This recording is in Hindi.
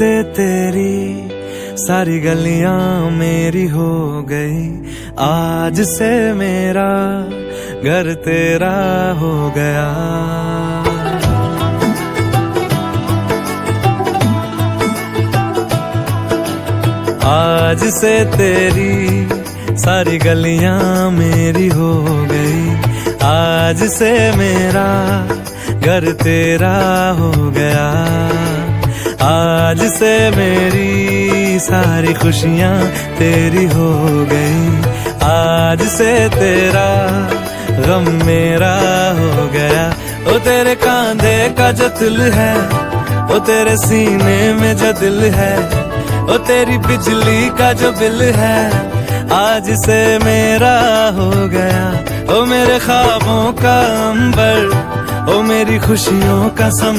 से तेरी सारी गलियां मेरी हो गई, आज से मेरा घर तेरा हो गया। आज से तेरी सारी गलियां मेरी हो गई, आज से मेरा घर तेरा हो गया। आज से मेरी सारी खुशियां तेरी हो गई, आज से तेरा गम मेरा हो गया। ओ तेरे कांधे का जो तिल है, ओ तेरे सीने में जो दिल है, ओ तेरी बिजली का जो बिल है, आज से मेरा हो गया। ओ मेरे ख्वाबों का अंबर, ओ मेरी खुशियों का सम